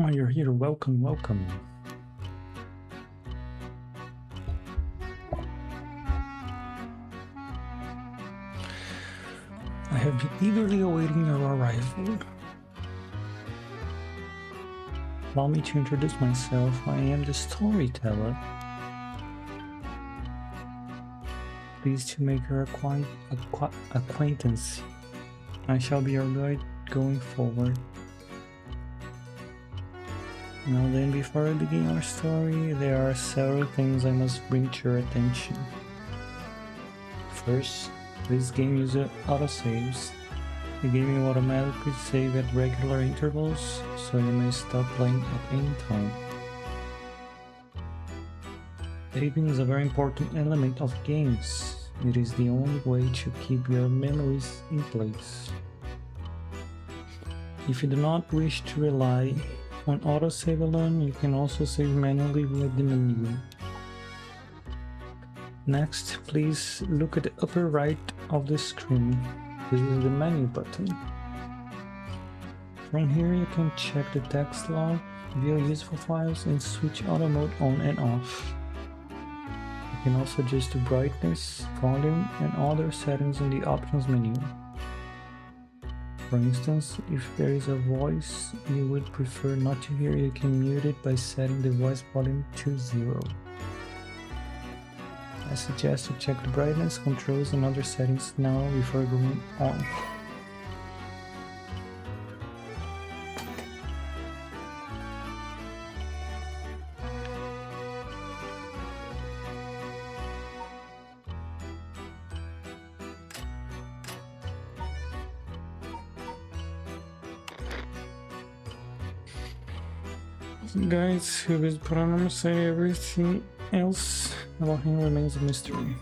Oh, you're here. Welcome, welcome. I have been eagerly awaiting your arrival. Allow me to introduce myself. I am the storyteller. Pleased to make your acquaintance. I shall be your guide going forward. Now then, before I begin our story, there are several things I must bring to your attention. First, this game uses autosaves. The game will automatically save at regular intervals, so you may stop playing at any time. Saving is a very important element of games. It is the only way to keep your memories in place. If you do not wish to rely on autosave alone, you can also save manually via the menu. Next, please look at the upper right of the screen. This is the menu button. From here you can check the text log, view useful files, and switch auto mode on and off. You can also adjust the brightness, volume, and other settings in the options menu. For instance, if there is a voice you would prefer not to hear, you can mute it by setting the voice volume to 0. I suggest you check the brightness, controls, and other settings now before going on. Guys, who is Paranormasight? Everything else about him remains a mystery.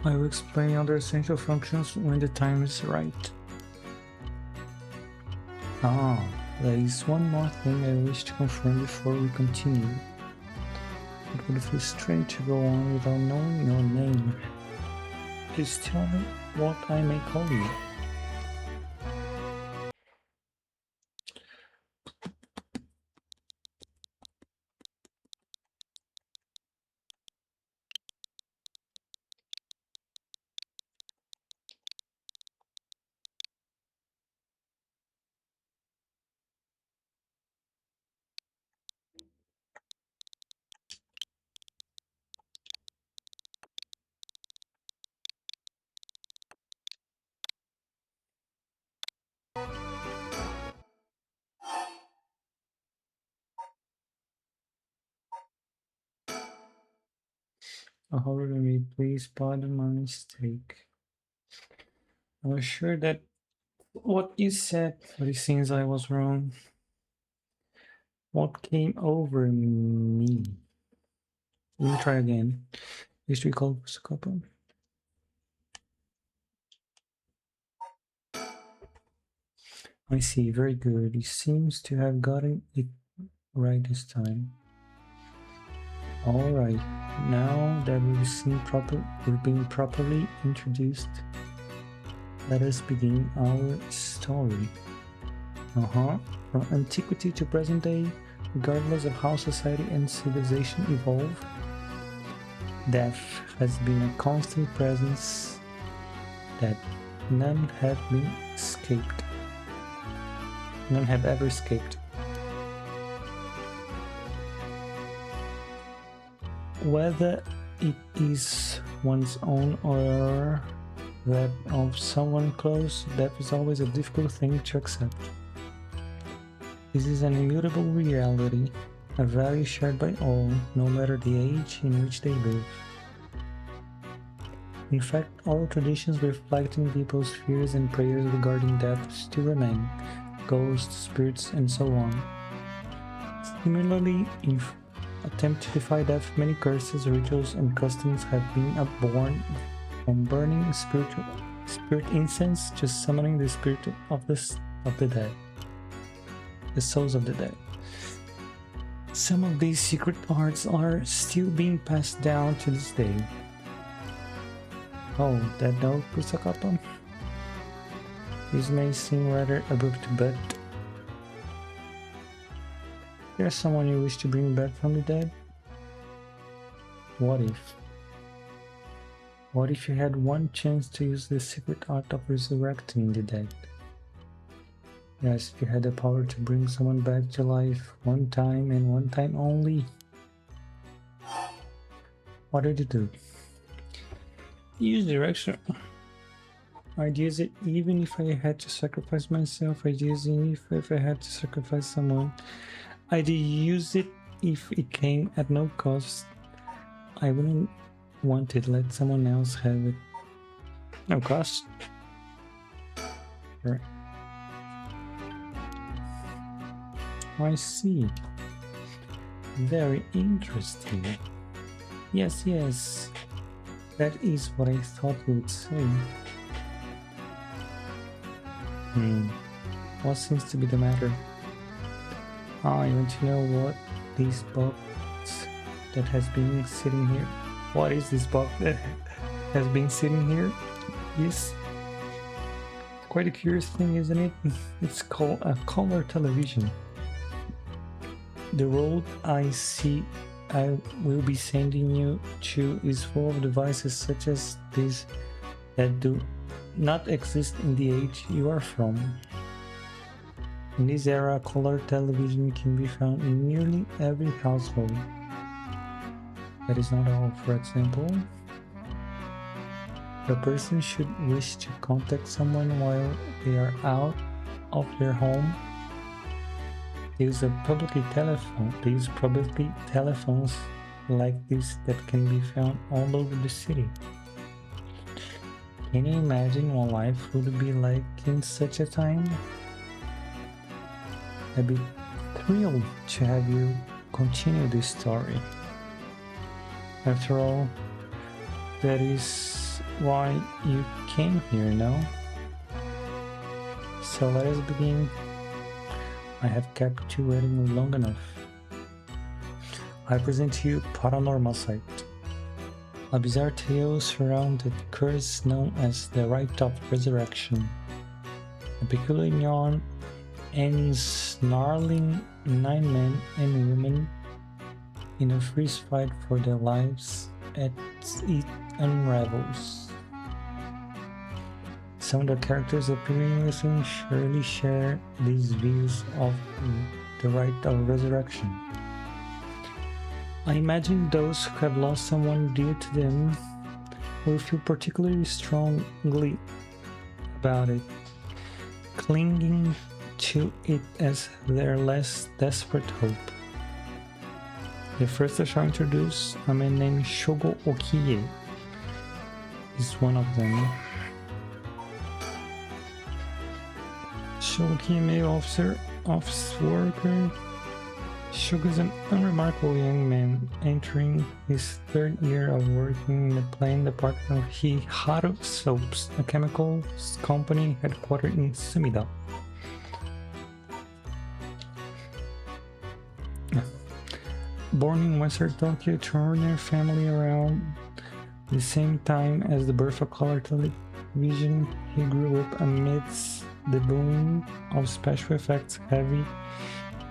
I will explain other essential functions when the time is right. There is one more thing I wish to confirm before we continue. It would feel strange to go on without knowing your name. Please tell me what I may call you. However, please pardon my mistake. I was sure that what you said, but it seems I was wrong. What came over me? Let me try again. History called couple. I see, very good. He seems to have gotten it right this time. Alright, now that we've been properly introduced, let us begin our story. From antiquity to present day, regardless of how society and civilization evolve, death has been a constant presence that none have ever escaped. Whether it is one's own or that of someone close, death is always a difficult thing to accept. This is an immutable reality, a value shared by all, no matter the age in which they live. In fact, oral traditions reflecting people's fears and prayers regarding death still remain, ghosts, spirits, and so on. Similarly, in attempt to defy death, many curses, rituals, and customs have been born from burning spirit incense to summoning the spirit of the dead, the souls of the dead. Some of these secret arts are still being passed down to this day. Oh, that note Pusakapan? This may seem rather abrupt, but there's someone you wish to bring back from the dead? What if? What if you had one chance to use the secret art of resurrecting the dead? Yes, if you had the power to bring someone back to life one time and one time only, what would you do? Use direction. I'd use it even if I had to sacrifice myself. I'd use it if I had to sacrifice someone. I'd use it if it came at no cost. I wouldn't want it. Let someone else have it. No cost. Right. I see. Very interesting. Yes. That is what I thought you would say. What seems to be the matter? I want to know what this box that has been sitting here. What is this box that has been sitting here? Yes. Quite a curious thing, isn't it? It's called a color television. The road I will be sending you to is full of devices such as these that do not exist in the age you are from. In this era, color television can be found in nearly every household. That is not all. For example, if a person should wish to contact someone while they are out of their home, they use public telephones like this that can be found all over the city. Can you imagine what life would be like in such a time? I'd be thrilled to have you continue this story. After all, that is why you came here, no? So let us begin. I have kept you waiting long enough. I present to you Paranormasight, a bizarre tale surrounding the curse known as the Rite of Resurrection. A peculiar yawn and snarling 9 men and women in a freeze fight for their lives as it unravels. Some of the characters appearing within surely share these views of the Rite of Resurrection. I imagine those who have lost someone dear to them will feel particularly strongly about it, clinging to it as their last desperate hope. The first I shall introduce a man named Shogo Okiye. Is one of them. Shogo Okiye, male office worker. Shogo is an unremarkable young man entering his 3rd year of working in the plant department of Hiharu Soaps, a chemicals company headquartered in Sumida. Born in Western Tokyo, Turner family around the same time as the birth of color television, he grew up amidst the boom of special effects heavy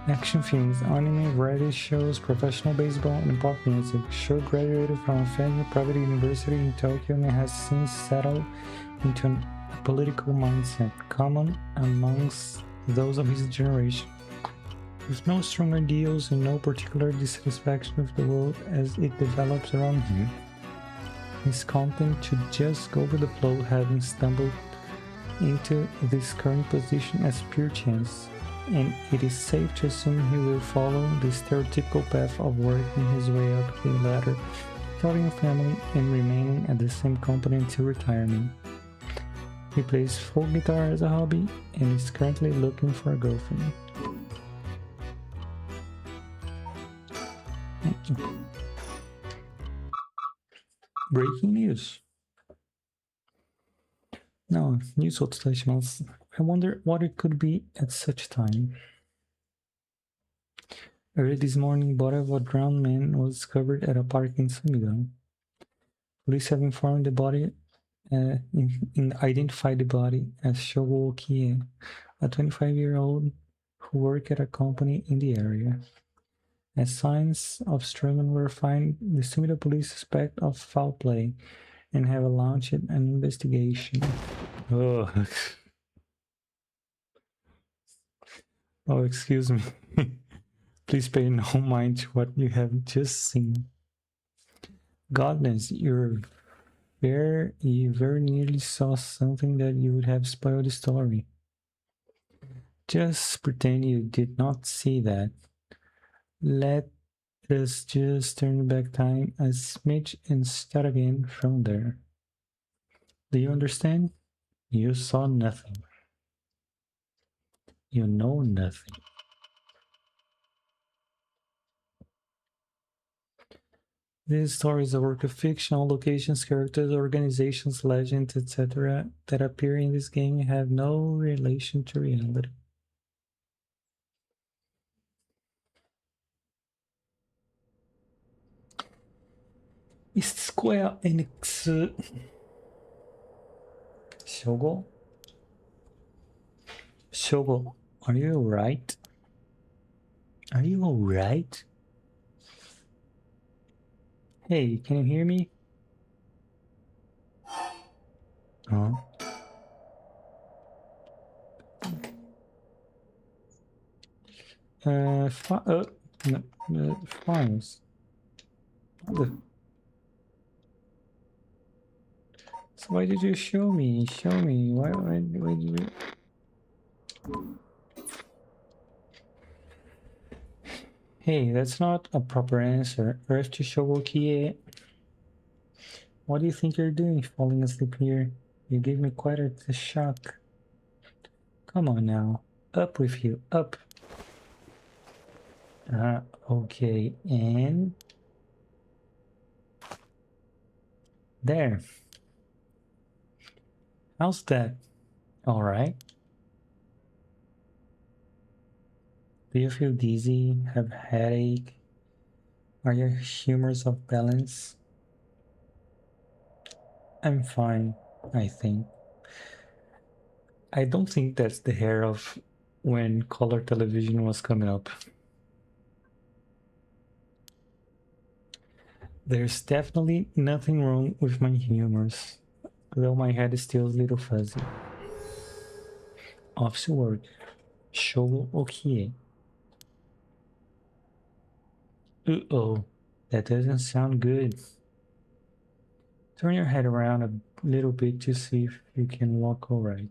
action films, anime, variety shows, professional baseball, and pop music. Sho graduated from a family private university in Tokyo and has since settled into a political mindset common amongst those of his generation. With no strong ideals and no particular dissatisfaction with the world as it develops around him, he's content to just go with the flow, having stumbled into this current position as pure chance, and it is safe to assume he will follow the stereotypical path of working his way up the ladder, starting a family and remaining at the same company until retirement. He plays folk guitar as a hobby and is currently looking for a girlfriend. Breaking news. No, newsをお伝えします。I wonder what it could be at such time. Early this morning, body of a drowned man was discovered at a park in Samigan. Police have informed the body identified the body as Shogo Kie, a 25-year-old who worked at a company in the area. As signs of struggle were found, the Sumida police suspect of foul play and have launched an investigation. Oh, oh, excuse me. Please pay no mind to what you have just seen. Godness, you very nearly saw something that you would have spoiled the story. Just pretend you did not see that. Let us just turn back time a smidge and start again from there. Do you understand? You saw nothing. You know nothing. This story is a work of fiction. All locations, characters, organizations, legends, etc. that appear in this game have no relation to reality. Square Enix. Shogo? Shogo, are you alright? Are you alright? Hey, can you hear me? Huh? No, files. So why did you show me? Show me. Why did you... Hey, that's not a proper answer. Earth to Shogokie. What do you think you're doing falling asleep here? You gave me quite a shock. Come on now. Up with you. Up. Okay. And... there. How's that? Alright. Do you feel dizzy? Have headache? Are your humors off balance? I'm fine, I think. I don't think that's the hair of when color television was coming up. There's definitely nothing wrong with my humors, though my head is still a little fuzzy. Office work. Show okay. Uh-oh, that doesn't sound good. Turn your head around a little bit to see if you can walk alright.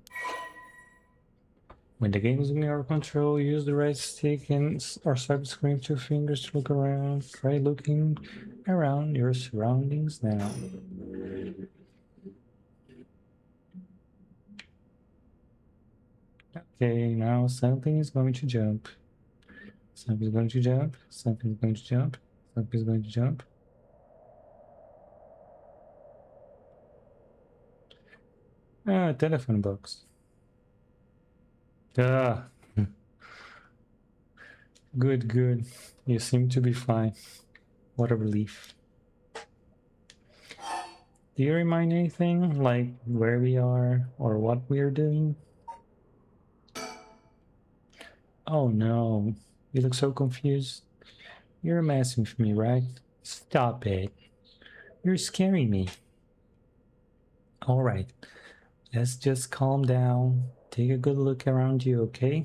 When the game is in your control, use the right stick and or swipe screen with your fingers to look around. Try looking around your surroundings now. Okay, now something is going to jump. Something is going to jump. Something is going to jump. Something is going to jump. Telephone box. Ah. Good, good. You seem to be fine. What a relief. Do you remind anything, like where we are or what we are doing? Oh no, you look so confused. You're messing with me, right? Stop it. You're scaring me. Alright, let's just calm down. Take a good look around you, okay?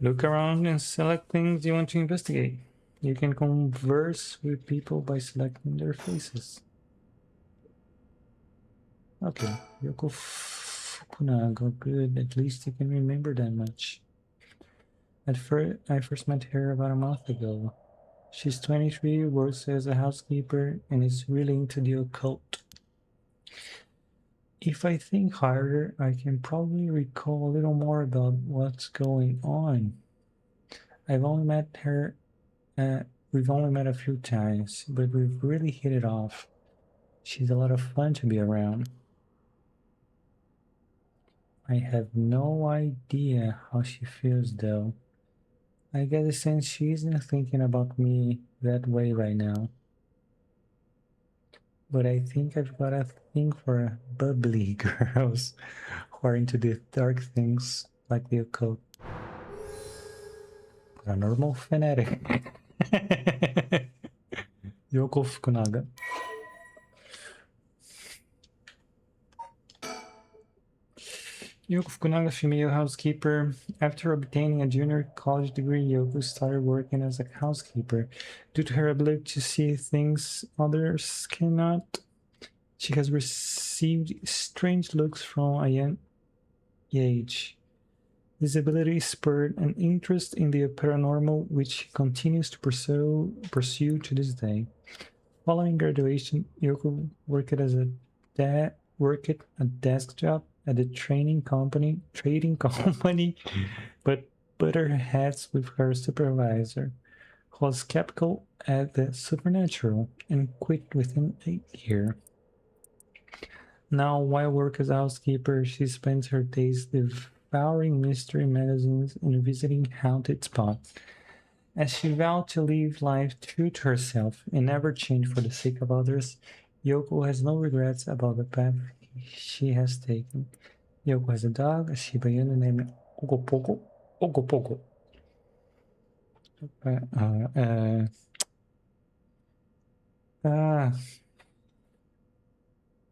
Look around and select things you want to investigate. You can converse with people by selecting their faces. Okay, Yoko Fukunaga, good. At least you can remember that much. I first met her about a month ago. She's 23, works as a housekeeper, and is really into the occult. If I think harder, I can probably recall a little more about what's going on. I've only met her, we've only met a few times, but we've really hit it off. She's a lot of fun to be around. I have no idea how she feels though. I get the sense she isn't thinking about me that way right now. But I think I've got a thing for bubbly girls who are into the dark things like the occult. Paranormal fanatic. Yoko Fukunaga. Yoko Fukunaga, female housekeeper. After obtaining a junior college degree, Yoko started working as a housekeeper. Due to her ability to see things others cannot, she has received strange looks from a young age. This ability spurred an interest in the paranormal, which she continues to pursue to this day. Following graduation, Yoko worked a desk job at a trading company, but butted heads with her supervisor, who was skeptical at the supernatural, and quit within a year. Now, while working as a housekeeper, she spends her days devouring mystery magazines and visiting haunted spots. As she vowed to live life true to herself and never change for the sake of others, Yoko has no regrets about the path she has taken. Yoko has a dog, a Shiba Inu named Ogopogo. Ogopogo. Uh,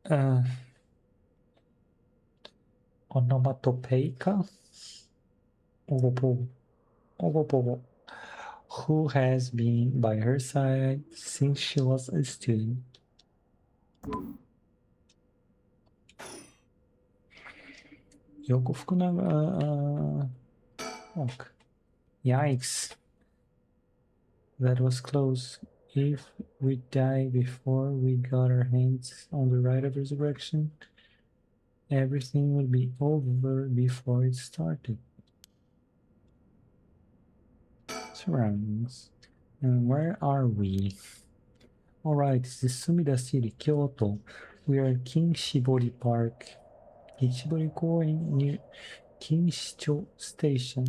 uh, Onomatopeica. Ogopogo. Ogopogo. Who has been by her side since she was a student. Yoko Fukunaga. Fuck. Yikes. That was close. If we die before we got our hands on the rite of resurrection, everything would be over before it started. Surroundings. And where are we? Alright, this is Sumida City, Kyoto. We are at Kinshibori Park. Kinshibori Koen near Kinshicho Station.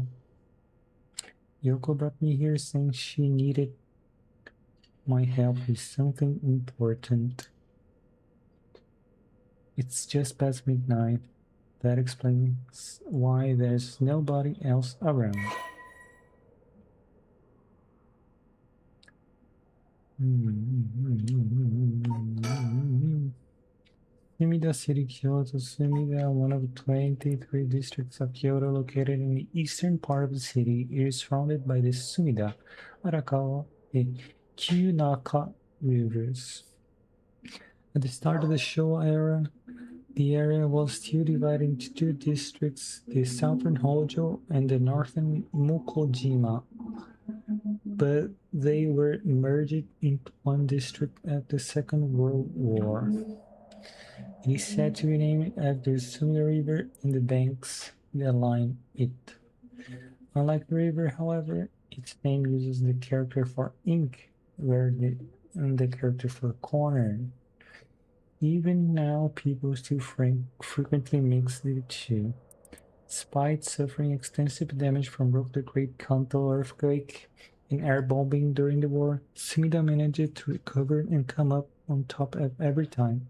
Yoko brought me here saying she needed my help with something important. It's just past midnight. That explains why there's nobody else around. Sumida City, Kyoto. Sumida, one of 23 districts of Kyoto located in the eastern part of the city, it is surrounded by the Sumida, Arakawa, and Kyunaka rivers. At the start of the Showa era, the area was still divided into two districts, the southern Hojo and the northern Mukojima, but they were merged into one district after the Second World War. It is said to be named after the Sumida River and the banks that line it. Unlike the river, however, its name uses the character for ink and the character for corner. Even now, people still frequently mix the two. Despite suffering extensive damage from both the Great Kanto earthquake in air bombing during the war, Sumida managed to recover and come up on top every time.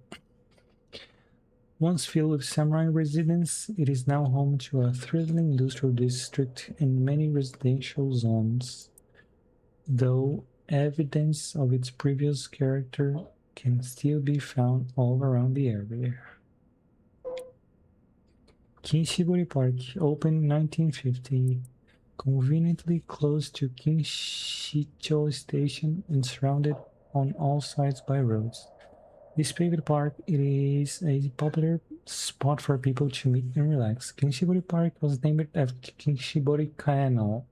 Once filled with samurai residents, it is now home to a thriving industrial district and many residential zones, though evidence of its previous character can still be found all around the area. Kinshibori Park opened in 1950, conveniently close to Kinshicho Station and surrounded on all sides by roads. This paved park it is a popular spot for people to meet and relax. Kinshibori Park was named after Kinshibori Canal,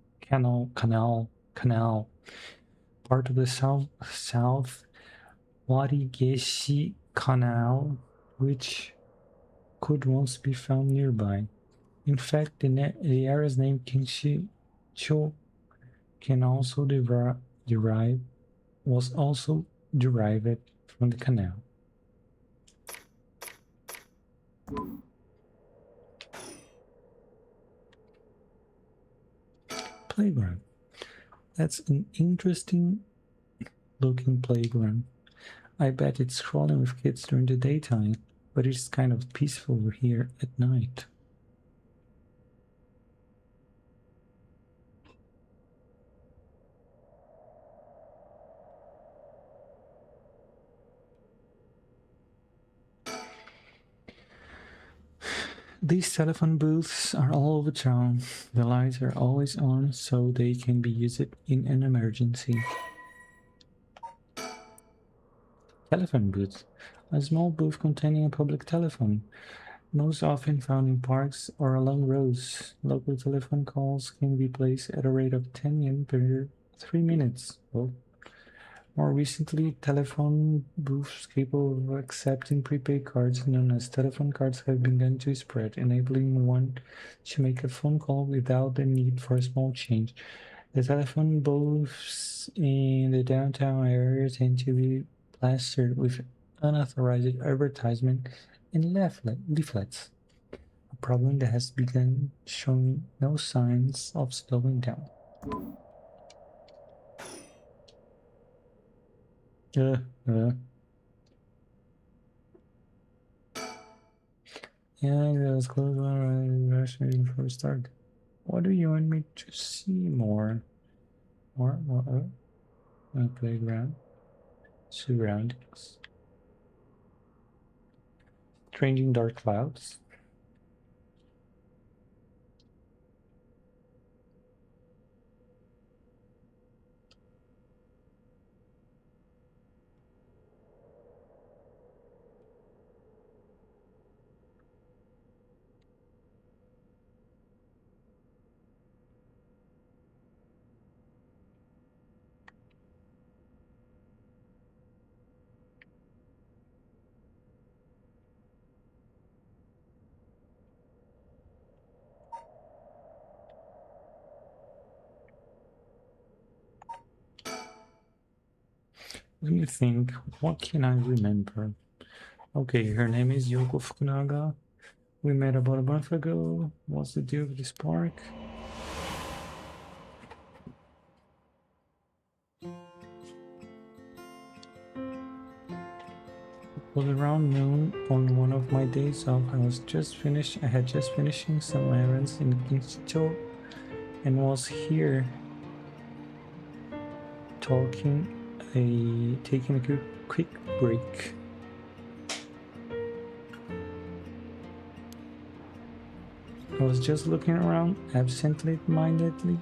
part of the South Warigeshi Canal, which could once be found nearby. In fact, the area's name Kinshicho can also was also derived from the canal. Playground. That's an interesting looking playground. I bet it's crawling with kids during the daytime, but it's kind of peaceful here at night. These telephone booths are all over town. The lights are always on, so they can be used in an emergency. Telephone booth. A small booth containing a public telephone, most often found in parks or along roads. Local telephone calls can be placed at a rate of 10 yen per 3 minutes. Well, more recently, telephone booths capable of accepting prepaid cards, known as telephone cards, have begun to spread, enabling one to make a phone call without the need for a small change. The telephone booths in the downtown area tend to be plastered with unauthorized advertisement and leaflets, a problem that has begun showing no signs of slowing down. Yeah, let's close one before we start. What do you want me to see more? More? A playground. Surroundings. Strange dark clouds. Let me think. What can I remember? Okay, her name is Yoko Fukunaga. We met about a month ago. What's the deal with this park? It was around noon on one of my days off. I had just finishing some errands in Ginchicho and was here taking a quick break. I was just looking around absent-mindedly.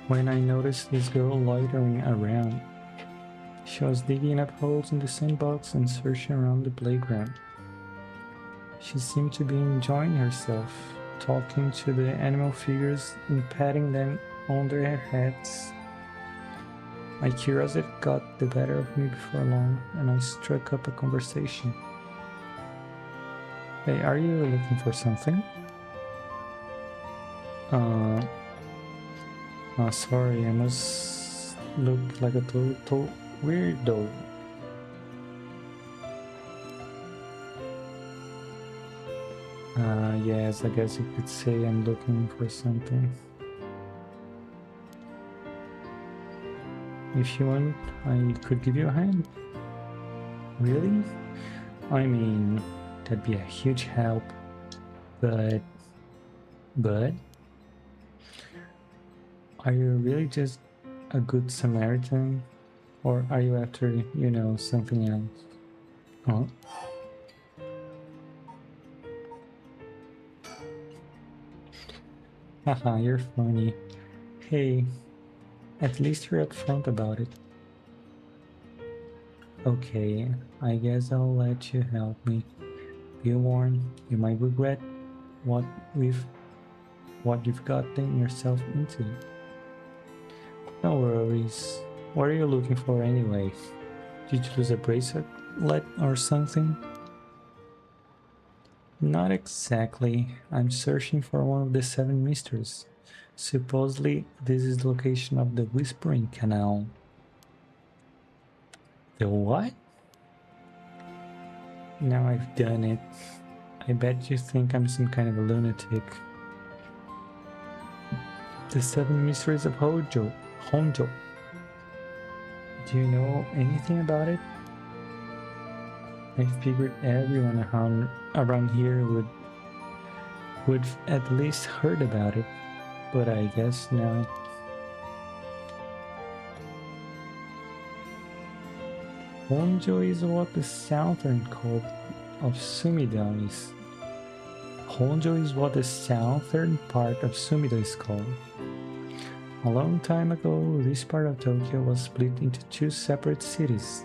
When I noticed this girl loitering around. She was digging up holes in the sandbox and searching around the playground. She seemed to be enjoying herself, talking to the animal figures and patting them on their heads. My curiosity got the better of me before long, and I struck up a conversation. Hey, are you looking for something? Uh, sorry, I must look like a total weirdo. Yes, I guess you could say I'm looking for something. If you want, I could give you a hand. Really? I mean, that'd be a huge help, but are you really just a good Samaritan, or are you after, something else? Huh? Haha, you're funny. Hey, at least you're upfront about it. Okay, I guess I'll let you help me. Be warned, you might regret what we've what you've gotten yourself into. No worries. What are you looking for anyway? Did you lose a bracelet or something? Not exactly. I'm searching for one of the seven mysteries. Supposedly, this is the location of the Whispering Canal. The what? Now I've done it. I bet you think I'm some kind of a lunatic. The Seven Mysteries of Honjo. Do you know anything about it? I figured everyone around here would at least heard about it, but I guess not. Honjo is what the southern coast of Sumida is. Honjo is what the southern part of Sumida is called. A long time ago, this part of Tokyo was split into two separate cities.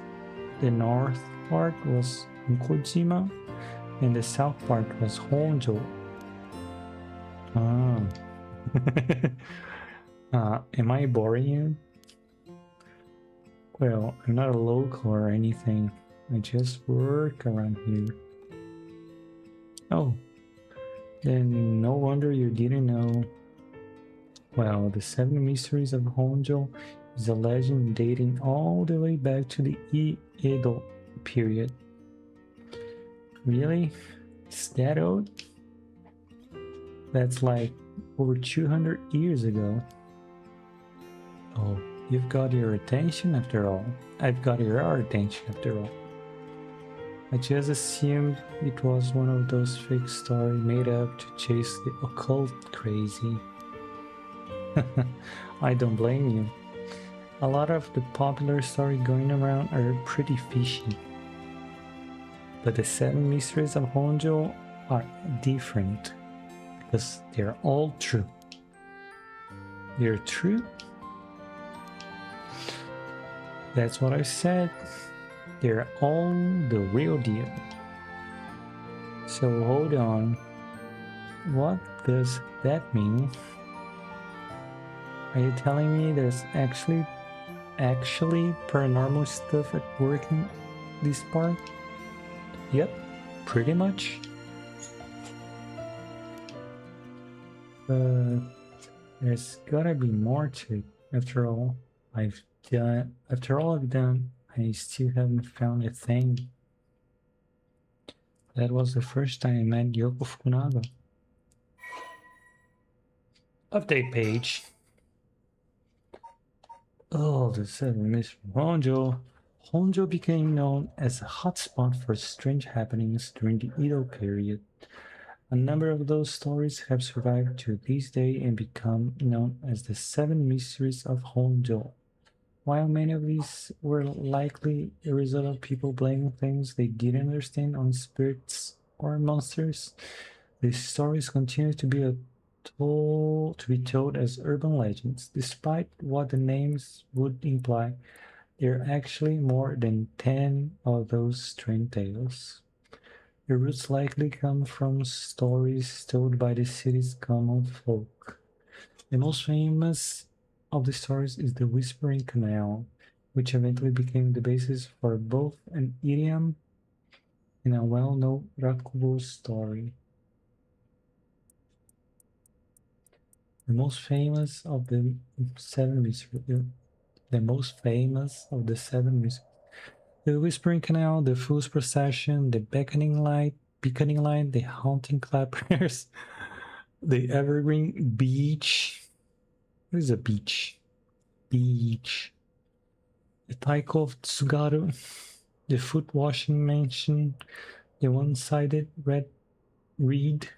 The north part was Nkojima, and the south part was Honjo. Ah. Am I boring you? Well, I'm not a local or anything. I just work around here. Oh, then no wonder you didn't know. Well, the Seven Mysteries of Honjo is a legend dating all the way back to the Edo period. Really? Is that old? That's like over 200 years ago. Oh, you've got your attention after all. I've got your attention after all. I just assumed it was one of those fake stories made up to chase the occult crazy. I don't blame you. A lot of the popular stories going around are pretty fishy. But the Seven Mysteries of Honjo are different because they're all true. They're true? That's what I said. They're all the real deal. So hold on. What does that mean? Are you telling me there's actually paranormal stuff at work in this park? Yep, pretty much. There's gotta be more to it. After all I've done, I still haven't found a thing. That was the first time I met Yoko Fukunaga. Update page. Oh, the Seven Mysteries of Honjo. Honjo became known as a hotspot for strange happenings during the Edo period. A number of those stories have survived to this day and become known as the Seven Mysteries of Honjo. While many of these were likely a result of people blaming things they didn't understand on spirits or monsters, these stories continue to be told as urban legends. Despite what the names would imply, there are actually more than 10 of those strange tales. The roots likely come from stories told by the city's common folk. The most famous of the stories is the Whispering Canal, which eventually became the basis for both an idiom in a well-known Rakugo story. The most famous of the seven mysteries. The most famous of the seven mysteries. The Whispering Canal, the Fool's Procession, the Beckoning Light, the Haunting Clappers, the Evergreen Beach. What is a beach? Beach. The Taiko of Tsugaru, the Foot Washing Mansion, the One-Sided Red Reed,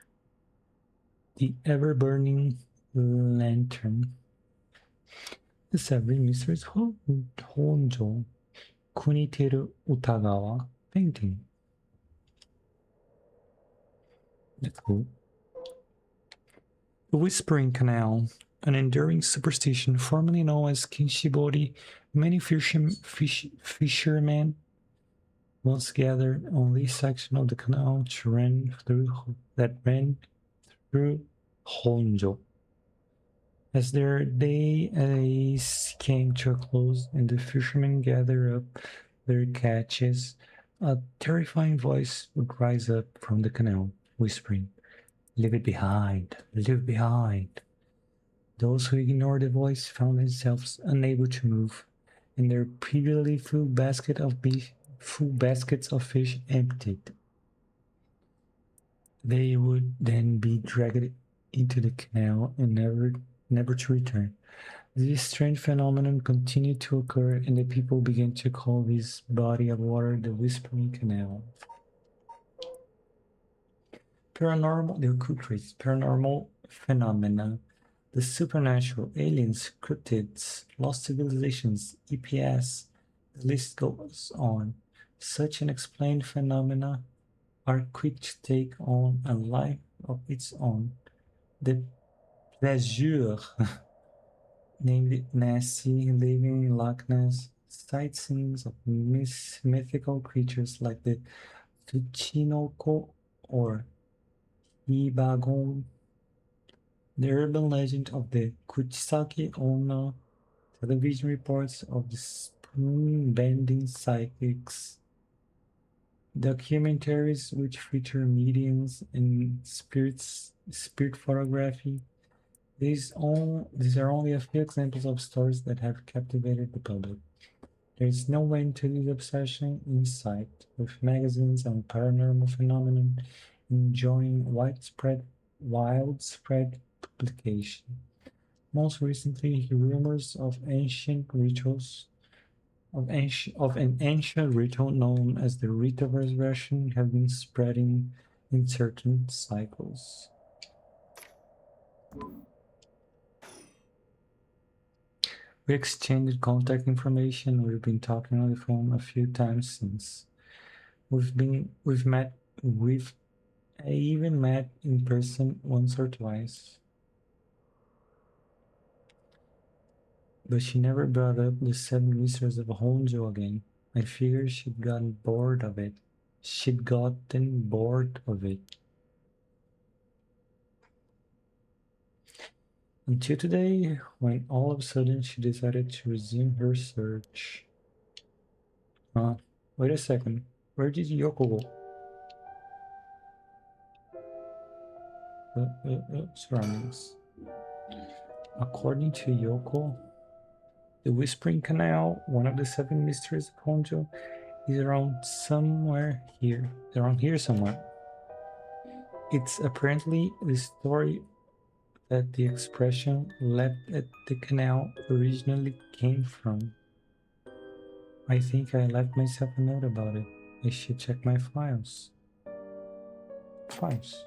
the Ever-Burning Lantern, the Seven Mysteries of Honjo, Kuniteru Utagawa painting. That's cool. The Whispering Canal, an enduring superstition formerly known as Kinshibori. Many fishermen once gathered on this section of the canal that ran through Honjo. As their days came to a close and the fishermen gathered up their catches, a terrifying voice would rise up from the canal, whispering, "Leave it behind, leave it behind." Those who ignored the voice found themselves unable to move, and their previously full baskets of fish emptied. They would then be dragged into the canal and never to return. This strange phenomenon continued to occur, and the people began to call this body of water the Whispering Canal. Paranormal phenomena, the supernatural, aliens, cryptids, lost civilizations, EPS, the list goes on. Such unexplained phenomena are quick to take on a life of its own. The pleasure named Nessie living in Loch Ness, sightseeings of mythical creatures like the Tsuchinoko or Ibagon, the urban legend of the Kuchisake Onna, television reports of the spoon-bending psychics, documentaries which feature mediums and spirit photography. These are only a few examples of stories that have captivated the public. There is no end to this obsession in sight, with magazines on paranormal phenomenon enjoying widespread publication. Most recently, rumors of an ancient ritual known as the Rite of Resurrection have been spreading in certain cycles. We exchanged contact information. We've been talking on the phone a few times since. I even met in person once or twice. But she never brought up the Seven Mysteries of Honjo again. I figured she'd gotten bored of it. Until today, when all of a sudden she decided to resume her search. Wait a second. Where did Yoko go? Surroundings. According to Yoko, the Whispering Canal, one of the Seven Mysteries of Honjo, is around here somewhere. It's apparently the story that the expression "left at the canal" originally came from. I think I left myself a note about it. I should check my files. Files.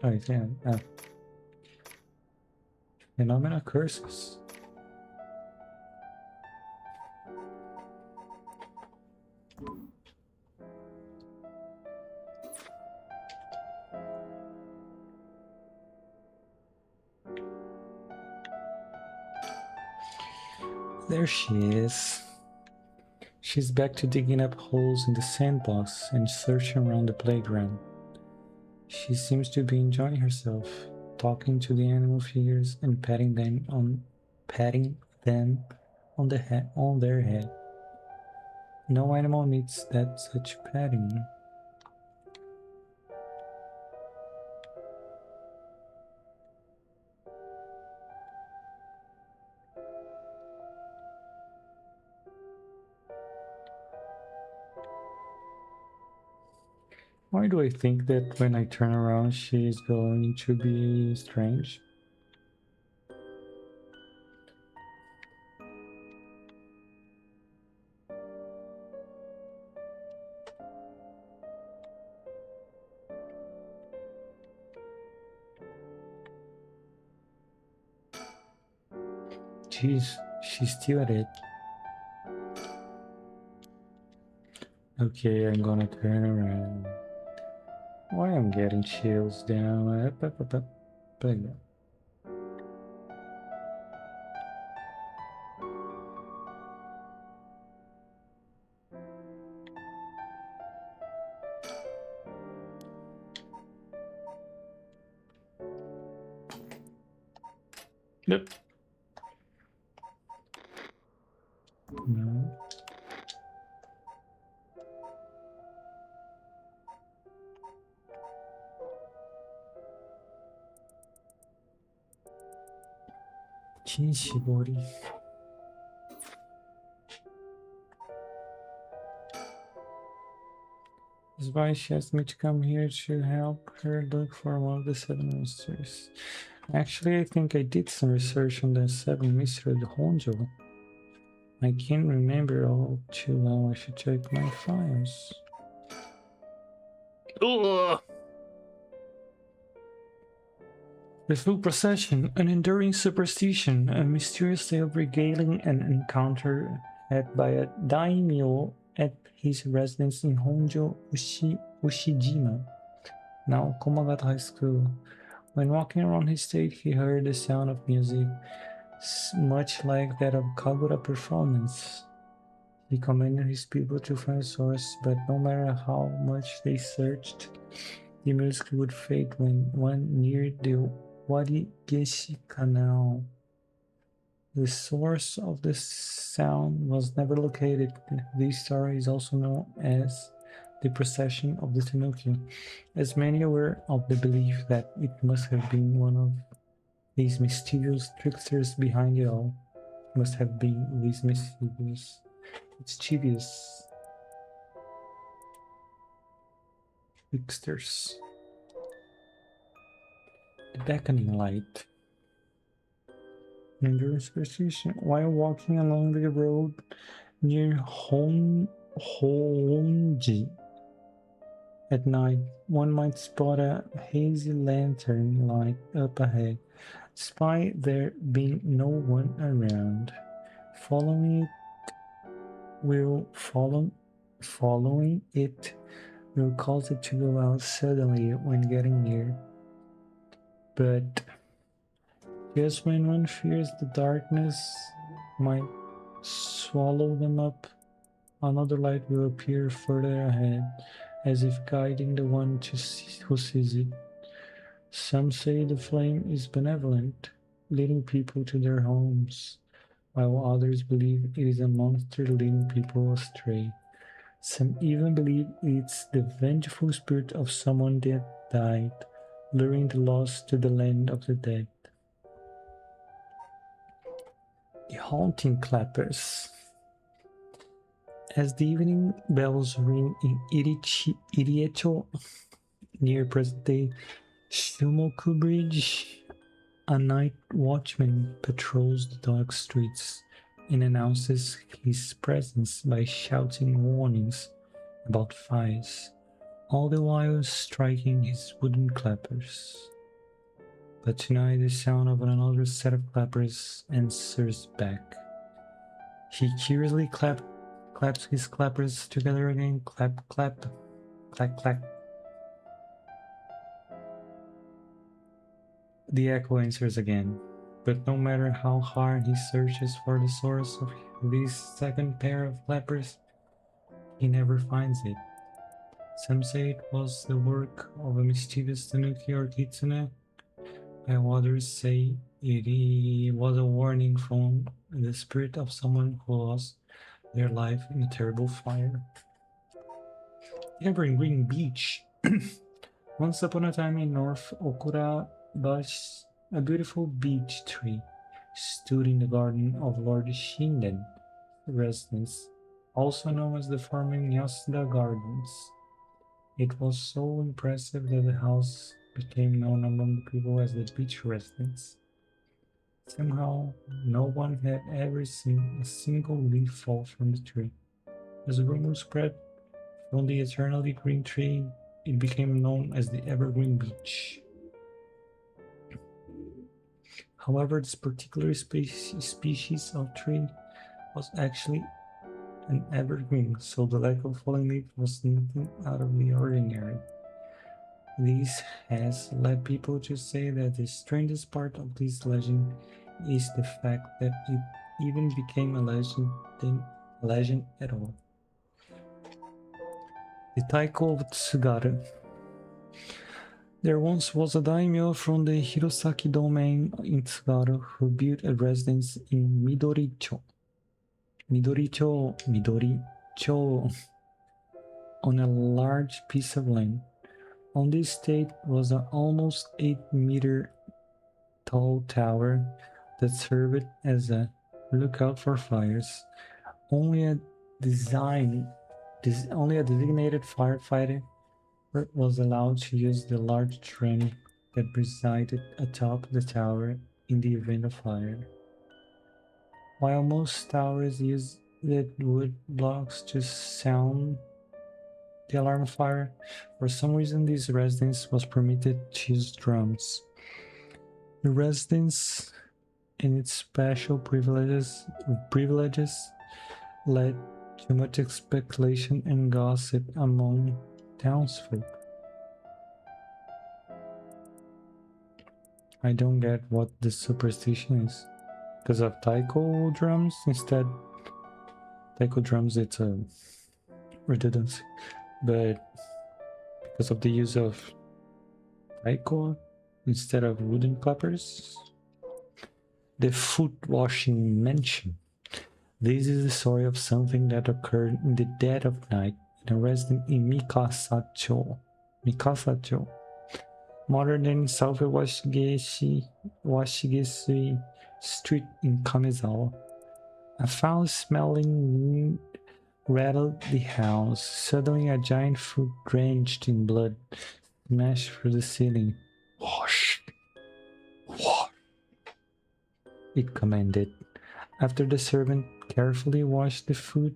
Oh, yeah. Phenomena curses. There she is. She's back to digging up holes in the sandbox and searching around the playground. She seems to be enjoying herself, talking to the animal figures and patting them on their head. No animal needs that such petting. Why do I think that when I turn around she is going to be strange? Jeez, she's still at it. Okay, I'm gonna turn around. Why I'm getting chills down. Play that. Yep. No. Kinshibori. That's why she asked me to come here to help her look for one of the seven mysteries. Actually, I think I did some research on the Seven Mysteries of Honjo. I can't remember all too well. I should check my files. Ugh. The full procession, an enduring superstition, a mysterious tale regaling an encounter had by a daimyo at his residence in Honjo, Ushijima, now Komagata High School. When walking around his state, he heard the sound of music, much like that of Kagura performance. He commanded his people to find a source, but no matter how much they searched, the music would fade when one neared the Wadi Geshi Canal. The source of the sound was never located. This story is also known as the procession of the Tanuki, as many were of the belief that it must have been one of these mysterious tricksters behind it all. Must have been these mischievous tricksters. The beckoning light. Enduring superstition. While walking along the road near Honji at night, one might spot a hazy lantern light up ahead, despite there being no one around. Following it will cause it to go out suddenly when getting near. But just when one fears the darkness might swallow them up, another light will appear further ahead, as if guiding the one who sees it. Some say the flame is benevolent, leading people to their homes, while others believe it is a monster leading people astray. Some even believe it's the vengeful spirit of someone that died, luring the lost to the land of the dead. The haunting clappers. As the evening bells ring in Iriecho, near present-day Shumoku Bridge, a night watchman patrols the dark streets and announces his presence by shouting warnings about fires, all the while striking his wooden clappers. But tonight the sound of another set of clappers answers back. He curiously claps his clappers together again. Clap, clap, clack, clack. The echo answers again, but no matter how hard he searches for the source of this second pair of clappers, he never finds it. Some say it was the work of a mischievous tanuki or kitsune, while others say it was a warning from the spirit of someone who lost their life in a terrible fire. Evergreen Beach. Once upon a time in North Okura, a beautiful beech tree stood in the garden of Lord Shinden residence, also known as the former Yasuda Gardens. It was so impressive that the house became known among the people as the beach residence. Somehow, no one had ever seen a single leaf fall from the tree. As the rumor spread from the eternally green tree, it became known as the Evergreen Beach. However, this particular species of tree was actually an evergreen, so the lack of falling leaf was nothing out of the ordinary. This has led people to say that the strangest part of this legend is the fact that it even became a legend at all. The Taiko of Tsugare. There once was a daimyo from the Hirosaki domain in Tsugare who built a residence in Midoricho, on a large piece of land. On this estate was an almost 8-meter tall tower that served as a lookout for fires. Only a designated firefighter was allowed to use the large drum that resided atop the tower in the event of fire. While most towers used wood blocks to sound the alarm of fire, for some reason this residence was permitted to use drums. The residence and its special privileges led to much speculation and gossip among townsfolk. I don't get what the superstition is. Because of taiko drums instead. Taiko drums, it's a redundancy. But because of the use of taiko instead of wooden clappers. The foot washing mansion. This is the story of something that occurred in the dead of night in a residence in Mikasacho, modern-day South Washigesui Street in Kamezawa. A foul-smelling wind rattled the house. Suddenly, a giant foot drenched in blood smashed through the ceiling. Wash! Wash! It commanded. After the servant carefully washed the foot,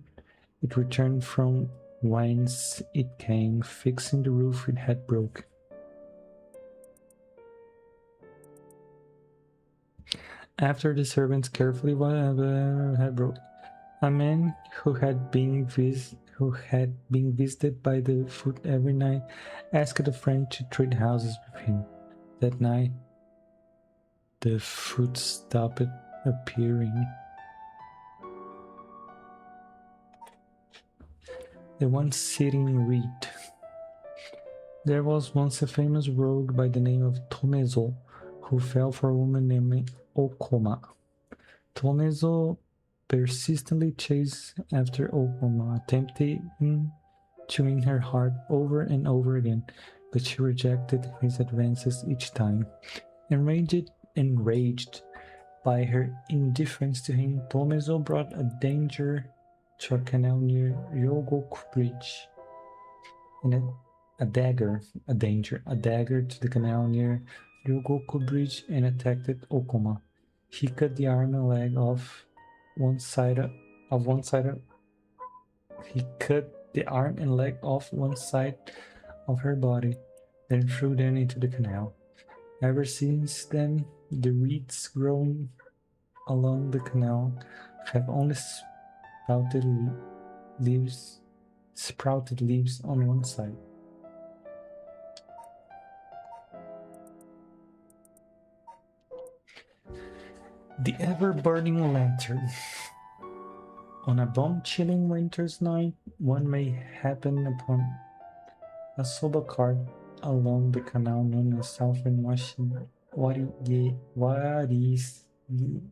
it returned from whence it came, fixing the roof it had broken. After the servants carefully had broken, a man who had been visited by the foot every night asked a friend to trade houses with him. That night, the foot stopped appearing. The one sitting read. There was once a famous rogue by the name of Tomezo who fell for a woman named Okoma. Tomezo persistently chased after Okoma, attempting to win her heart over and over again, but she rejected his advances each time. Enraged by her indifference to him, Tomezo brought a danger to a canal near Ryogoku Bridge, and a dagger to the canal near Ryogoku Bridge and attacked Okoma. He cut the arm and leg off one side of her body, then threw them into the canal. Ever since then, the reeds growing along the canal have only sprouted leaves on one side. The ever-burning lantern. On a bone-chilling winter's night, one may happen upon a soba cart along the canal known as Southern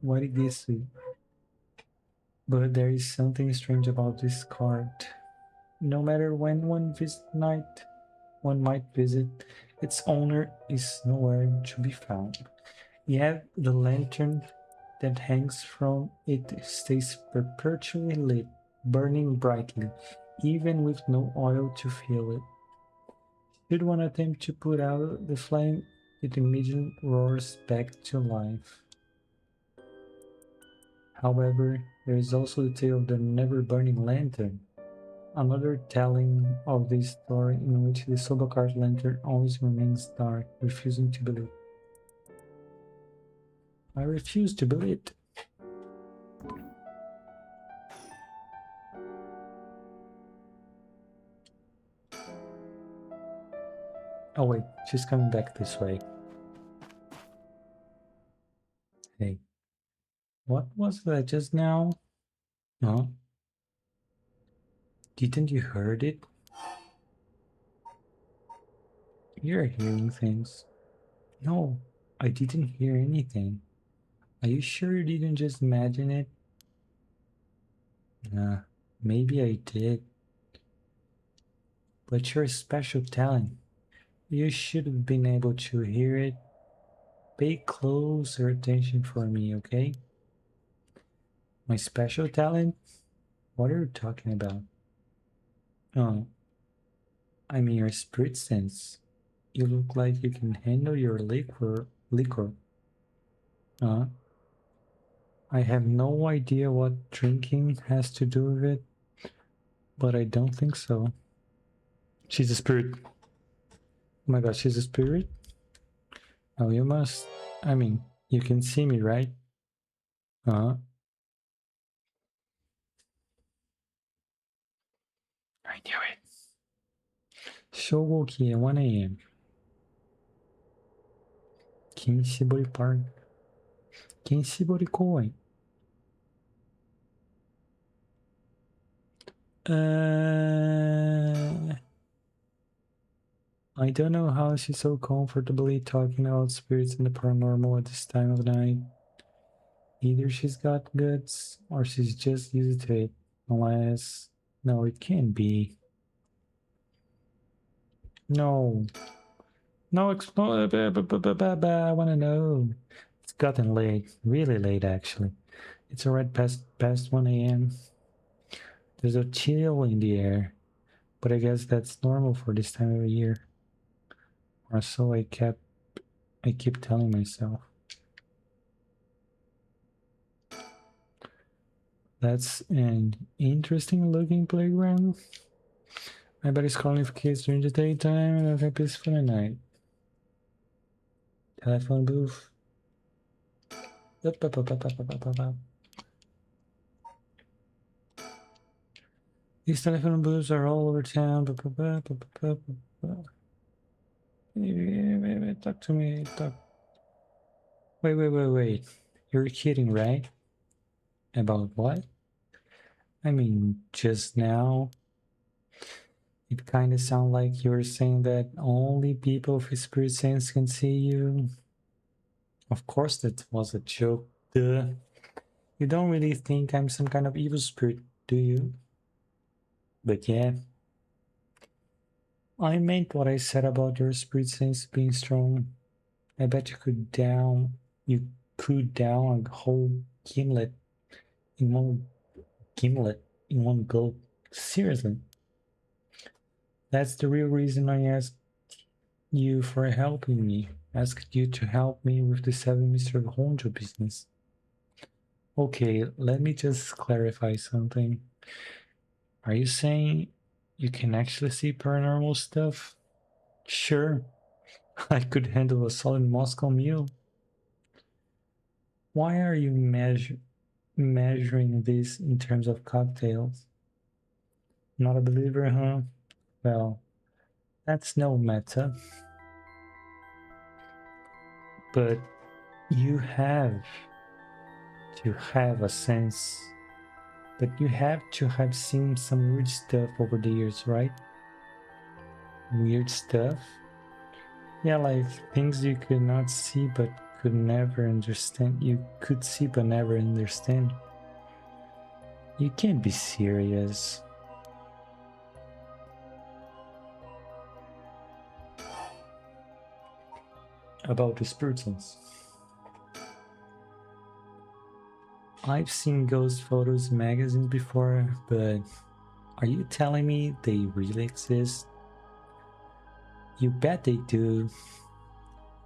Warigesui. But there is something strange about this card. No matter when one might visit, its owner is nowhere to be found. Yet the lantern that hangs from it stays perpetually lit, burning brightly, even with no oil to fuel it. Should one attempt to put out the flame, it immediately roars back to life. However, there is also the tale of the never-burning lantern, another telling of this story in which the Sobakart lantern always remains dark, refusing to be lit. I refuse to be lit. Oh wait, she's coming back this way. Hey, what was that just now? No? Didn't you heard it? You're hearing things. No, I didn't hear anything. Are you sure you didn't just imagine it? Nah, maybe I did. But you're a special talent. You should have been able to hear it. Pay closer attention for me, okay? My special talent? What are you talking about? Oh, I mean your spirit sense. You look like you can handle your liquor. Uh, I have no idea what drinking has to do with it, but I don't think so. She's a spirit. Oh my god, she's a spirit? Oh, you must. I mean, you can see me, right? Uh, I knew it. 正午期 1 a.m. 金絞り Park. 金絞り公園. I don't know how she's so comfortably talking about spirits and the paranormal at this time of night. Either she's got guts or she's just used to it. Unless, no, it can't be. No. No, explore. I want to know. It's gotten late, really late actually. It's already past 1 a.m. There's a chill in the air, but I guess that's normal for this time of year. Or so I keep telling myself. That's an interesting looking playground. I bet it's calling for kids during the daytime and have a peaceful at night. Telephone booth. These telephone booths are all over town. Talk to me. Talk. Wait. You're kidding, right? About what? I mean, just now, it kind of sounded like you were saying that only people with spirit sense can see you. Of course, that was a joke. Duh. You don't really think I'm some kind of evil spirit, do you? But yeah, I meant what I said about your spirit sense being strong. I bet you could down a whole gimlet in one gimlet in one go. Seriously. That's the real reason I asked you for helping me. Asked you to help me with the Seven Mysteries of Honjo business. Okay, let me just clarify something. Are you saying you can actually see paranormal stuff? Sure, I could handle a solid Moscow meal. Why are you measuring this in terms of cocktails? Not a believer, huh? Well, that's no matter. But you have to have a sense. But you have to have seen some weird stuff over the years, right? Weird stuff? Yeah, like things you could not see but could never understand. You could see but never understand. You can't be serious. About the spirits. I've seen ghost photos in magazines before, but are you telling me they really exist? You bet they do,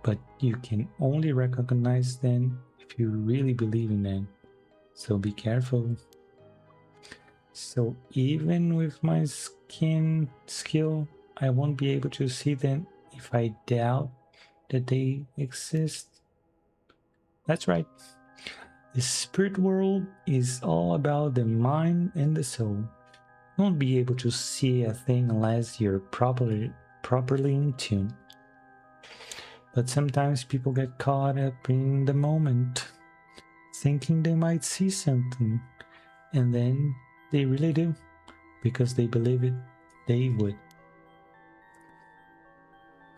but you can only recognize them if you really believe in them, so be careful. So even with my skin skill, I won't be able to see them if I doubt that they exist. That's right. The spirit world is all about the mind and the soul. You won't be able to see a thing unless you're properly in tune. But sometimes people get caught up in the moment, thinking they might see something, and then they really do, because they believe they would.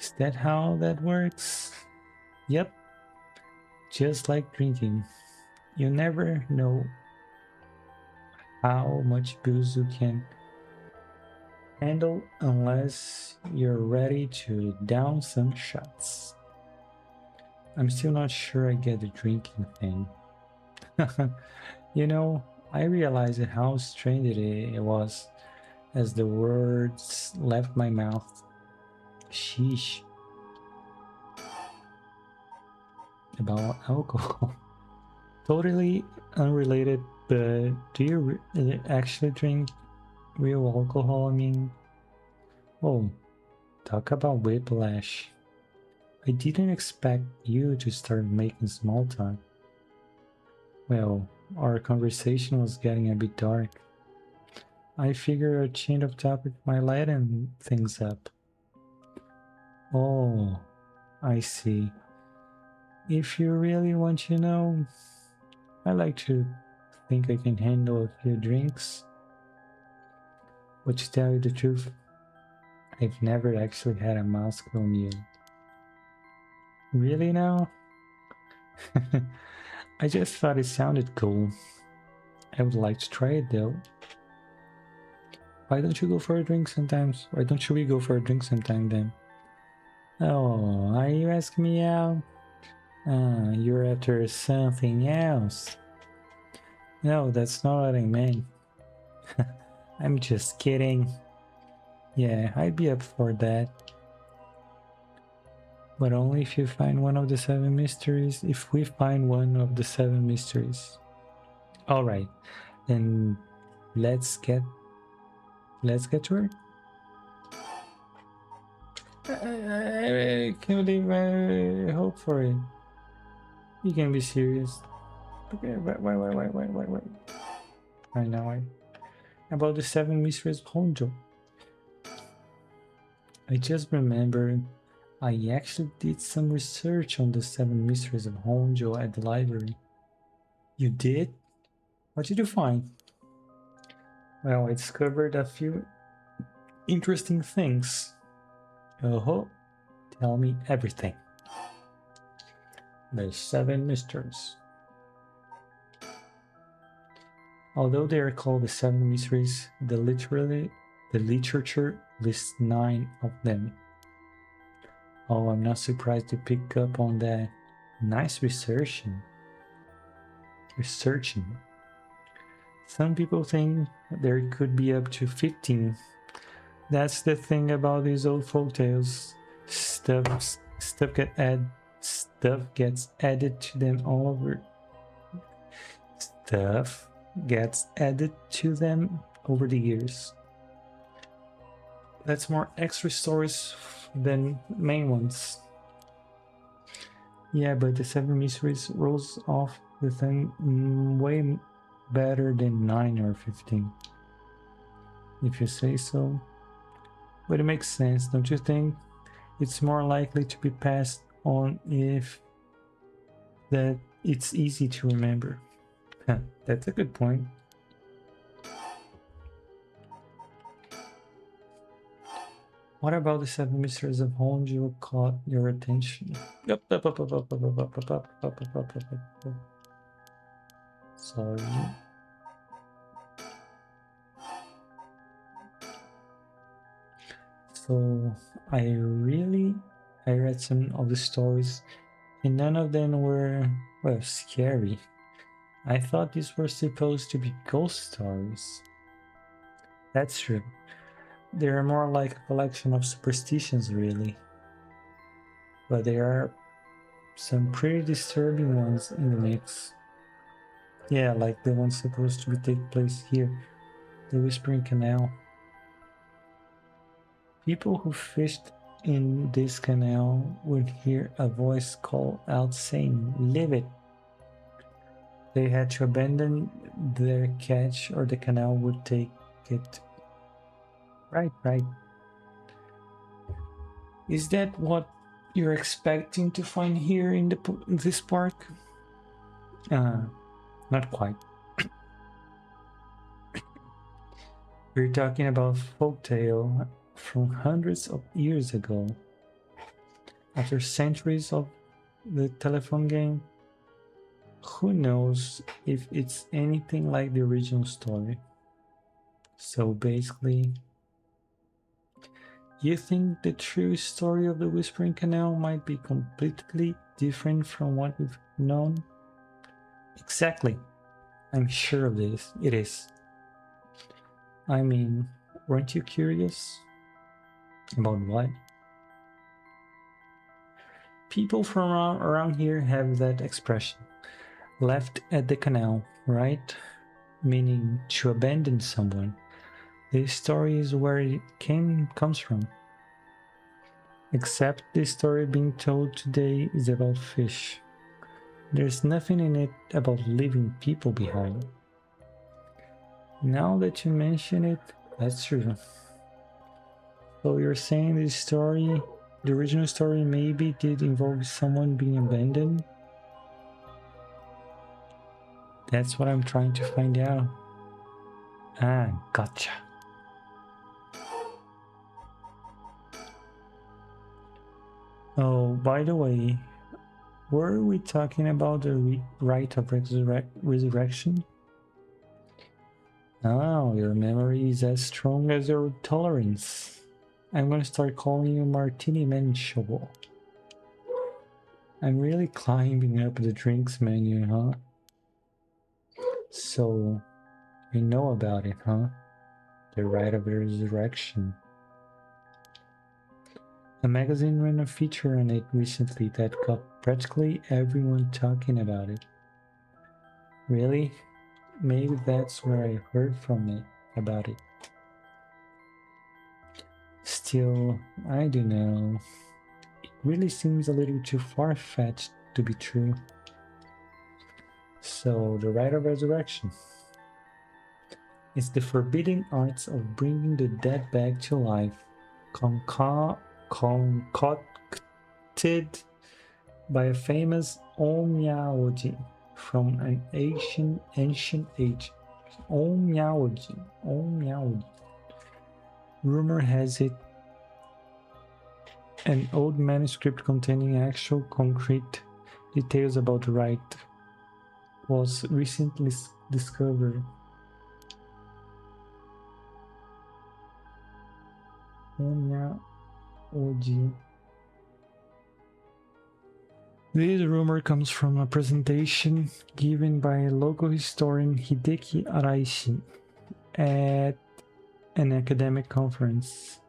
Is that how that works? Yep. Just like drinking. You never know how much booze you can handle unless you're ready to down some shots. I'm still not sure I get the drinking thing. You know, I realized how strange it was as the words left my mouth. Sheesh. About alcohol. Totally unrelated, but do you actually drink real alcohol? I mean, oh, talk about whiplash. I didn't expect you to start making small talk. Well, our conversation was getting a bit dark. I figure a change of topic might lighten things up. Oh, I see. If you really want to know, I like to think I can handle a few drinks. But to tell you the truth, I've never actually had a Moscow Mule. Really now? I just thought it sounded cool. I would like to try it though. Why don't you go for a drink sometimes? Why don't we go for a drink sometime then? Oh, are you asking me out? You're after something else. No, that's not what I meant. I'm just kidding. Yeah, I'd be up for that. But only if you find one of the 7 mysteries. If we find one of the 7 mysteries. Alright, then let's get to it. I can't believe I hope for it. You can be serious. Okay, wait. I know. About the 7 mysteries of Honjo. I just remembered I actually did some research on the 7 mysteries of Honjo at the library. You did? What did you find? Well, I discovered a few interesting things. Oh, tell me everything. The 7 mysteries. Although they are called the 7 mysteries, the literature lists 9 of them. Oh, I'm not surprised to pick up on that. Nice researching. Some people think there could be up to 15. That's the thing about these old folktales. Stuff gets added to them all over. Stuff gets added to them over the years. That's more extra stories than main ones. Yeah, but the 7 mysteries rolls off the thing way better than 9 or 15. If you say so. But it makes sense, don't you think? It's more likely to be passed on if that it's easy to remember. That's a good point. What about the 7 mysteries of Honjo caught your attention? Sorry. So I read some of the stories, and none of them were, well, scary. I thought these were supposed to be ghost stories. That's true. They're more like a collection of superstitions, really. But there are some pretty disturbing ones in the mix. Yeah, like the one supposed to take place here, the Whispering Canal. People who fished in this canal would hear a voice call out saying, "Leave it." They had to abandon their catch or the canal would take it. Right. Is that what you're expecting to find here in this park? Not quite. We're talking about folktale from hundreds of years ago. After centuries of the telephone game, who knows if it's anything like the original story. So basically, you think the true story of the Whispering Canal might be completely different from what we've known? Exactly. I'm sure of this. It is. I mean, weren't you curious? About what? People from around here have that expression. Left at the canal, right? Meaning to abandon someone. This story is where it comes from. Except this story being told today is about fish. There's nothing in it about leaving people behind. Now that you mention it, that's true. So you're saying this story, the original story maybe did involve someone being abandoned? That's what I'm trying to find out. Ah, gotcha. Oh, by the way, were we talking about the rite of resurrection? Oh, your memory is as strong as your tolerance. I'm gonna start calling you Martini Man Shovel. I'm really climbing up the drinks menu, huh? So, you know about it, huh? The Rite of Resurrection. A magazine ran a feature on it recently that got practically everyone talking about it. Really? Maybe that's where I heard from it about it. Still, I don't know. It really seems a little too far-fetched to be true. So, the Rite of Resurrection is the forbidden arts of bringing the dead back to life, concocted by a famous Onmyaoji from an ancient age. Onmyaoji. Rumor has it an old manuscript containing actual concrete details about the rite was recently discovered. Onmyaoji. This rumor comes from a presentation given by local historian Hideki Araishi at an academic conference.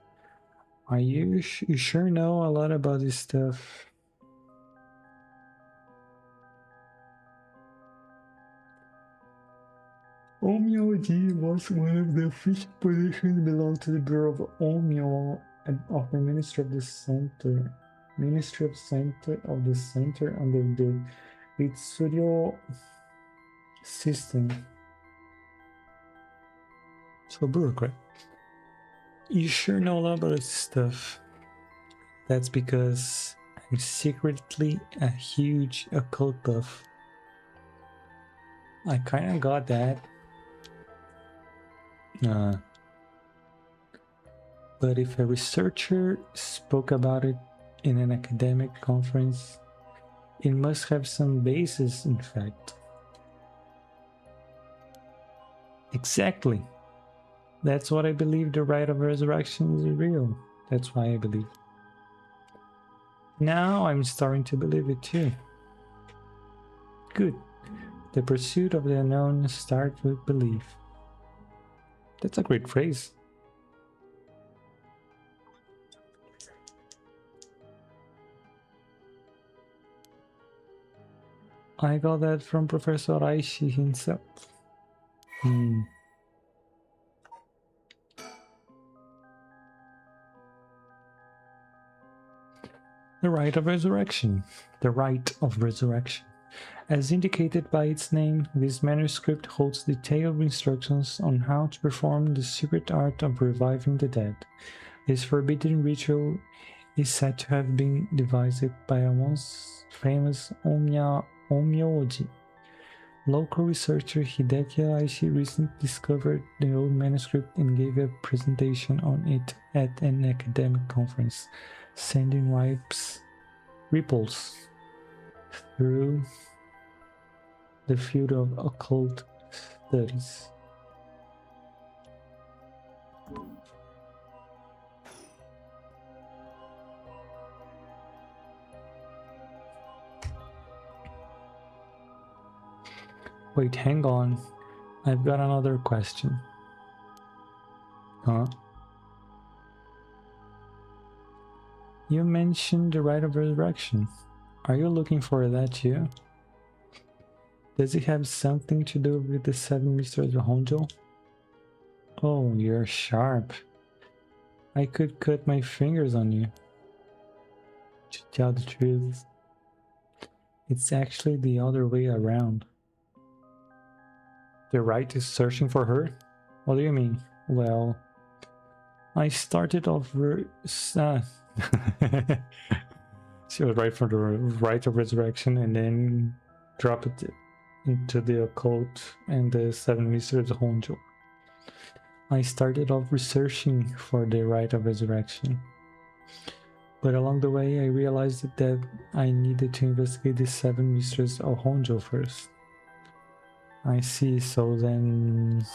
Are you sure know a lot about this stuff? Onmyaoji was one of the official positions belonged to the Bureau of Onmyo of the Ministry of the Center under the Ritsuryo system. So bureaucrat. You sure know a lot about this stuff. That's because I'm secretly a huge occult buff. I kinda got that. But if a researcher spoke about it in an academic conference, it must have some basis, in fact. Exactly. That's what I believe the Rite of Resurrection is real. That's why I believe. Now I'm starting to believe it too. Good. The pursuit of the unknown starts with belief. That's a great phrase. I got that from Professor Aishi himself. The Rite of Resurrection. The Rite of Resurrection. As indicated by its name, this manuscript holds detailed instructions on how to perform the secret art of reviving the dead. This forbidden ritual is said to have been devised by a once famous Onmyoji. Local researcher Hideki Aishi recently discovered the old manuscript and gave a presentation on it at an academic conference, sending ripples through the field of occult studies. Wait, hang on. I've got another question. Huh? You mentioned the Rite of Resurrection. Are you looking for that too? Does it have something to do with the Seven Mysteries of Honjo? Oh, you're sharp. I could cut my fingers on you. To tell the truth, it's actually the other way around. The Rite is searching for her? What do you mean? Well, I started off she was right for the Rite of Resurrection and then dropped it into the occult and the Seven Mysteries of Honjo. I started off researching for the Rite of Resurrection. But along the way, I realized that I needed to investigate the Seven Mysteries of Honjo first. I see, so then...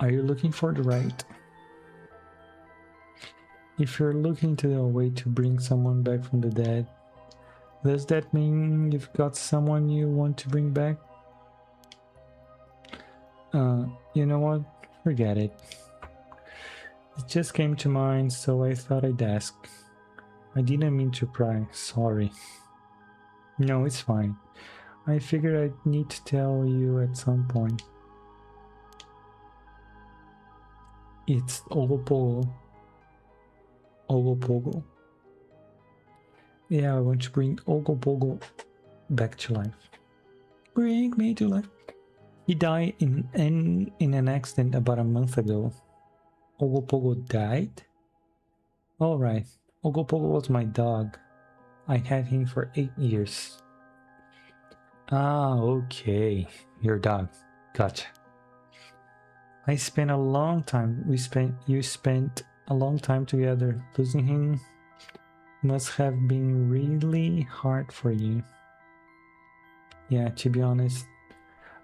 Are you looking for the Rite? If you're looking to a way to bring someone back from the dead, does that mean you've got someone you want to bring back? You know what? Forget it. It just came to mind, so I thought I'd ask. I didn't mean to pry, sorry. No, it's fine. I figured I'd need to tell you at some point. It's Ogopogo. Ogopogo. Yeah, I want to bring Ogopogo back to life. Bring me to life. He died in an accident about a month ago. Ogopogo died? Alright, Ogopogo was my dog. I had him for 8 years. Ah, okay. Your dog. Gotcha. You spent a long time together. Losing him must have been really hard for you. Yeah, to be honest,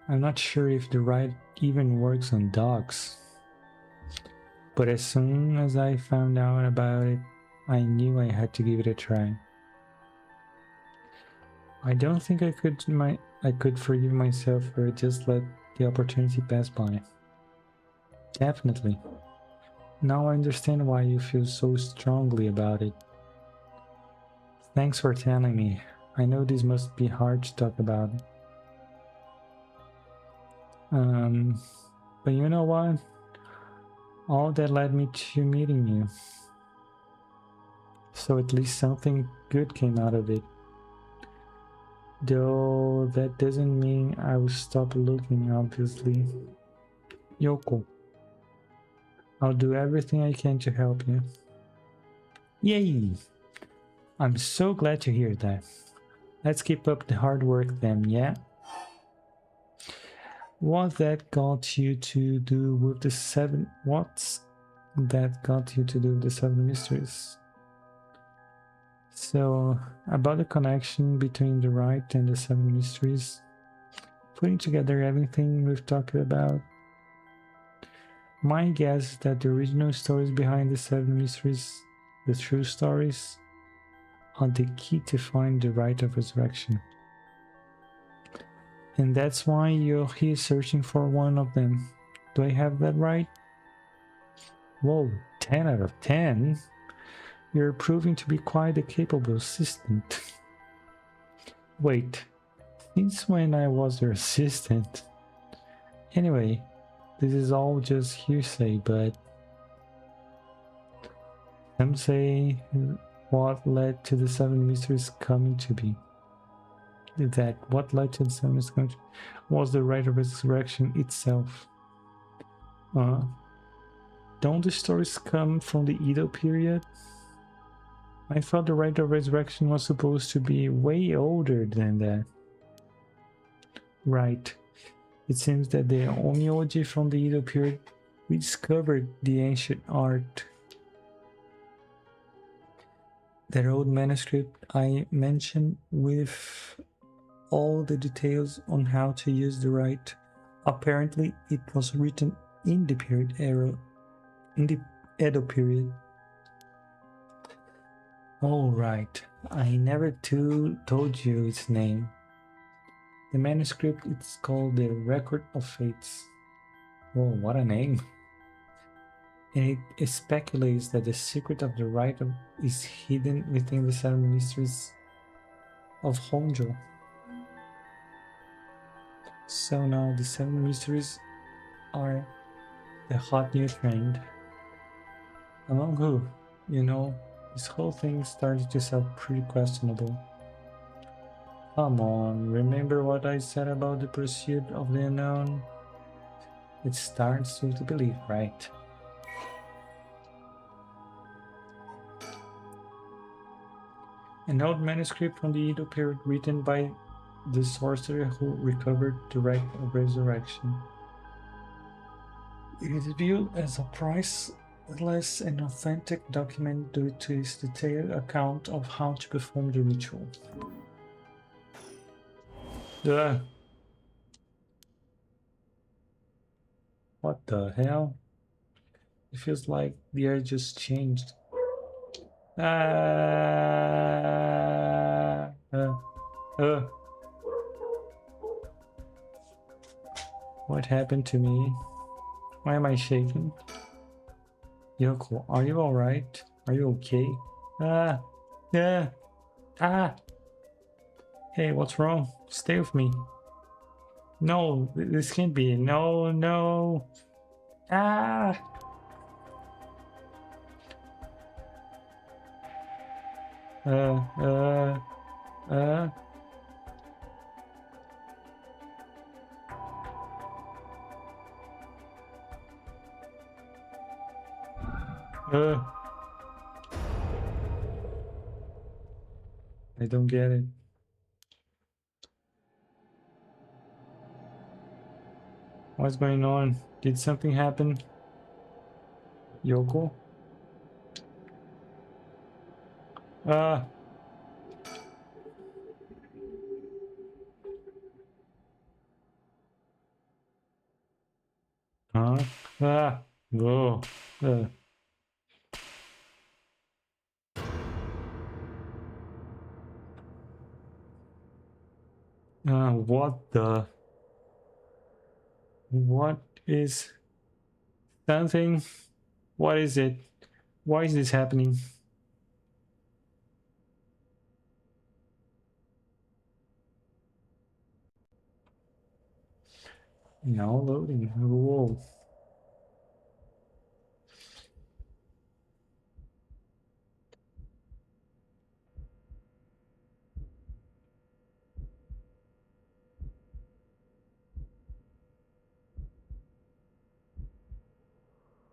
I'm not sure if the Rite even works on dogs. But as soon as I found out about it, I knew I had to give it a try. I don't think I could forgive myself or just let the opportunity pass by. Definitely. Now I understand why you feel so strongly about it. Thanks for telling me. I know this must be hard to talk about. But you know what? All that led me to meeting you. So at least something good came out of it. Though that doesn't mean I will stop looking, obviously. Yoko, I'll do everything I can to help you. Yay! I'm so glad to hear that. Let's keep up the hard work then, yeah? What's that got you to do with the Seven Mysteries? So, about the connection between the Rite and the Seven Mysteries, putting together everything we've talked about. My guess is that the original stories behind the Seven Mysteries, the true stories, are the key to find the rite of resurrection. And that's why you're here searching for one of them. Do I have that right? Whoa, 10 out of 10? You're proving to be quite a capable assistant. Wait, since when I was your assistant? Anyway, this is all just hearsay, but some say what led to the Seven Mysteries coming to be. That what led to the Seven Mysteries coming to was the rite of resurrection itself. Don't the stories come from the Edo period? I thought the rite of resurrection was supposed to be way older than that. Right. It seems that the Onmyoji from the Edo period rediscovered the ancient art. That old manuscript I mentioned with all the details on how to use the rite. Apparently, it was written in the period era, in the Edo period. All right, I never told you its name. The manuscript is called the Record of Fates. Oh, what a name! And it speculates that the secret of the rite is hidden within the Seven Mysteries of Honjo. So now the Seven Mysteries are the hot new trend. Among who? You know, this whole thing started to sound pretty questionable. Come on, remember what I said about the pursuit of the unknown? It starts to believe, right? An old manuscript from the Edo period written by the sorcerer who recovered the rite of resurrection. It is viewed as a priceless and authentic document due to its detailed account of how to perform the ritual. What the hell? It feels like the air just changed. Ah, what happened to me? Why am I shaking? Yoko, are you alright? Are you okay? Ah, yeah, ah. Hey, what's wrong? Stay with me. No, this can't be. No, no. Ah. Uh, uh, uh. Uh. I don't get it. What's going on? Did something happen? Yoko? Ah. Huh? Ah. Whoa. What the? What is something? What is it? Why is this happening? Now loading. Whoa.